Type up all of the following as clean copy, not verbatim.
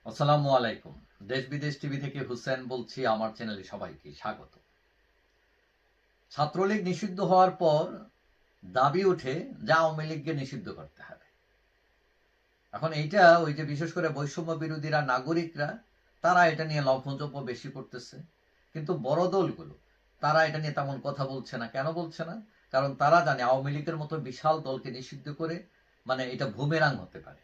আসসালামু আলাইকুম। দেশ বিদেশ টিভি থেকে হুসেন বলছি। আমার চ্যানেলে সবাইকে স্বাগত। ছাত্রলীগ নিষিদ্ধ হওয়ার পর দাবি উঠে যে আওয়ামী লীগকে নিষিদ্ধ করতে হবে। এখন এইটা ওই যে বিশেষ করে বৈষম্য বিরোধীরা, নাগরিকরা, তারা এটা নিয়ে লভ্যজপ্য বেশি করতেছে, কিন্তু বড় দলগুলো তারা এটা নিয়ে তেমন কথা বলছে না। কেন বলছে না? কারণ তারা জানে আওয়ামী লীগের মতো বিশাল দলকে নিষিদ্ধ করে মানে এটা বুমেরাং হতে পারে,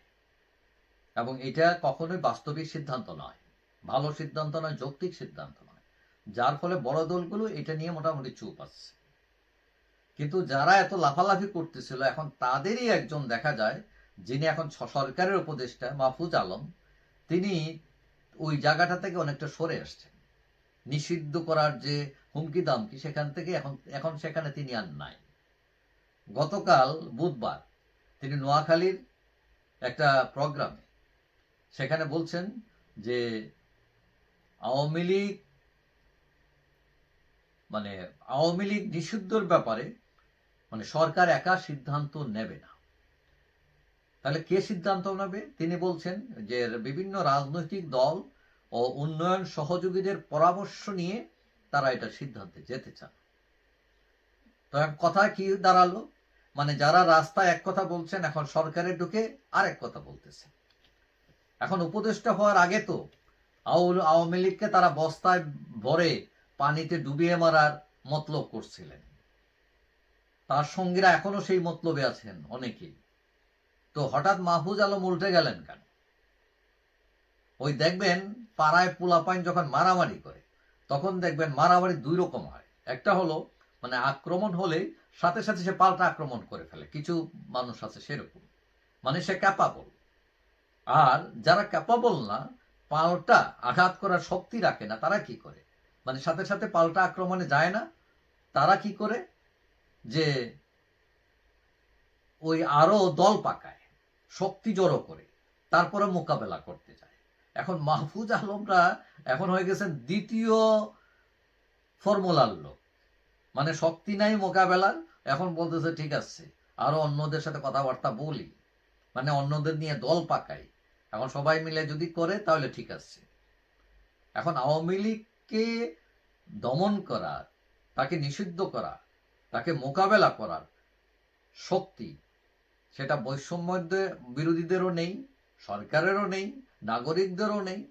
এবং এটা কখনোই বাস্তবিক সিদ্ধান্ত নয়, ভালো সিদ্ধান্ত নয়, যৌক্তিক সিদ্ধান্ত নয়। যার ফলে বড় দলগুলো এটা নিয়ে মোটামুটি চুপ আছে। কিন্তু যারা এত লাফালাফি করতেছিল, এখন তাদেরই একজন দেখা যায়, যিনি এখন সরকারের উপদেষ্টা মাহফুজ আলম, তিনি ওই জায়গাটা থেকে অনেকটা সরে আসছেন। নিষিদ্ধ করার যে হুমকি দামকি, সেখান থেকে এখন এখন সেখানে তিনি আর নাই। গতকাল বুধবার তিনি নোয়াখালীর একটা প্রোগ্রামে সেখানে বলছেন যে আওয়ামী লীগ মানে আওয়ামী লীগ নিষিদ্ধর ব্যাপারে সরকার একা সিদ্ধান্ত নেবে না। তাহলে কে সিদ্ধান্ত নেবে? তিনি বলছেন যে বিভিন্ন রাজনৈতিক দল ও উন্নয়ন সহযোগীদের পরামর্শ নিয়ে তারা এটা সিদ্ধান্তে যেতে চান। তো কথা কি দাঁড়ালো? যারা রাস্তায় এক কথা বলছেন, এখন সরকারে ঢুকে আরেক কথা বলতেছে। এখন উপদেষ্টা হওয়ার আগে তো আওয়ামী লীগকে তারা বস্তায় ভরে পানিতে ডুবিয়ে মারার মতলব করছিলেন। তার সঙ্গীরা এখনো সেই মতলবে আছেন অনেকেই। তো হঠাৎ মাহফুজ আলম উল্টে গেলেন কেন? ওই দেখবেন পাড়ায় পোলাপাইন যখন মারামারি করে, তখন দেখবেন মারামারি দুই রকম হয়। একটা হলো আক্রমণ হলে সাথে সাথে সে পাল্টা আক্রমণ করে ফেলে, কিছু মানুষ আছে সেরকম, সে ক্যাপাবল। আর যারা ক্যাপাবল না, পাল্টা আঘাত করার শক্তি রাখে না, তারা কি করে? সাথে সাথে পাল্টা আক্রমণে যায় না। তারা কি করে? যে ওই আরো দল পাকায়, শক্তি জড়ো করে, তারপরে মোকাবেলা করতে যায়। এখন মাহফুজ আলমরা এখন হয়ে গেছেন দ্বিতীয় ফর্মুলার লোক। শক্তি নাই মোকাবেলার, এখন বলতেছে ঠিক আছে, আরো অন্যদের সাথে কথাবার্তা বলি, অন্যদের নিয়ে দল পাকাই, এখন সবাই মিলে যদি করে তাহলে ঠিক আছে। এখন আওয়ামী লীগকে দমন করা, তাকে নিষিদ্ধ করা, তাকে মোকাবেলা করার শক্তি সেটা বৈষম্য বিরোধীদেরও নেই, সরকারেরও নেই, নাগরিকদেরও নেই।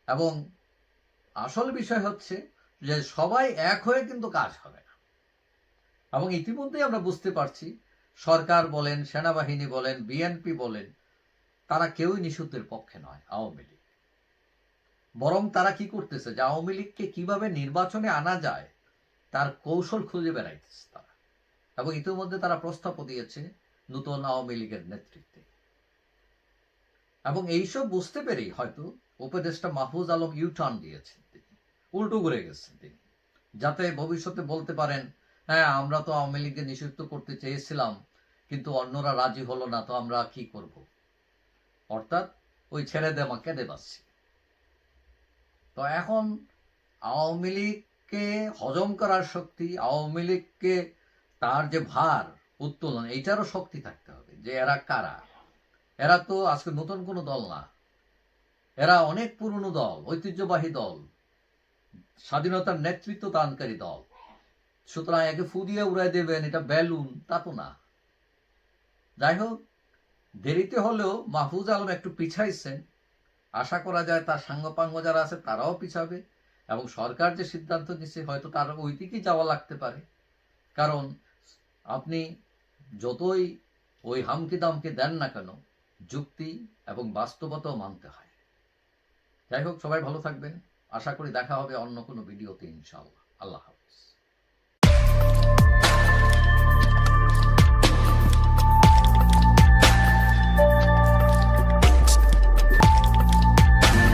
এবং আসল বিষয় হচ্ছে যে সবাই এক হয়ে কিন্তু কাজ হবে না। এবং ইতিমধ্যেই আমরা বুঝতে পারছি, সরকার বলেন, সেনাবাহিনী বলেন, বিএনপি বলেন, তারা কেউই নিষিদ্ধের পক্ষে নয় আওয়ামী লীগ। বরং তারা কি করতেছে, যে আওয়ামী লীগকে কিভাবে নির্বাচনে আনা যায় তার কৌশল খুঁজে বেড়াইতেছে তারা। এবং ইতিমধ্যে তারা প্রস্তাবও দিয়েছে নতুন আওয়ামী লীগের নেতৃত্বে। এবং এইসব বুঝতে পেরেই হয়তো উপদেষ্টা মাহফুজ আলম ইউটার্ন দিয়েছেন, তিনি উল্টো ঘুরে গেছেন তিনি, যাতে ভবিষ্যতে বলতে পারেন, হ্যাঁ আমরা তো আওয়ামী লীগকে নিষিদ্ধ করতে চেয়েছিলাম, কিন্তু অন্যরা রাজি হলো না, তো আমরা কি করব? অর্থাৎ ওই ছেড়ে দে মা কেঁদে বাঁচছি। তো এখন আওয়ামী লীগকে হজম করার শক্তি, আওয়ামী লীগকে তার যে ভার উত্তোলন, এইটারও শক্তি থাকতে হবে। যে এরা কারা? এরা তো আজকে নতুন কোনো দল না, এরা অনেক পুরনো দল, ঐতিহ্যবাহী দল, স্বাধীনতার নেতৃত্ব দানকারী দল। সুতরাং একে ফু দিয়ে উড়াই দেবেন, এটা বেলুন, তা তো না। যাই হোক, দেরিতে হলেও মাহফুজ আলম একটু পিছাইছেন। আশা করা যায় তার সাঙ্গপাঙ্গ যারা আছে তারাও পিছাবে, এবং সরকার যে সিদ্ধান্ত নিচ্ছে হয়তো তার ওই দিকেই যাওয়া লাগতে পারে। কারণ আপনি যতই ওই হামকি দামকে দেন না কেন, যুক্তি এবং বাস্তবতাও মানতে হয়। যাই হোক, সবাই ভালো থাকবেন। আশা করি দেখা হবে অন্য কোনো ভিডিওতে, ইনশাআল্লাহ। আল্লাহ হাফেজ।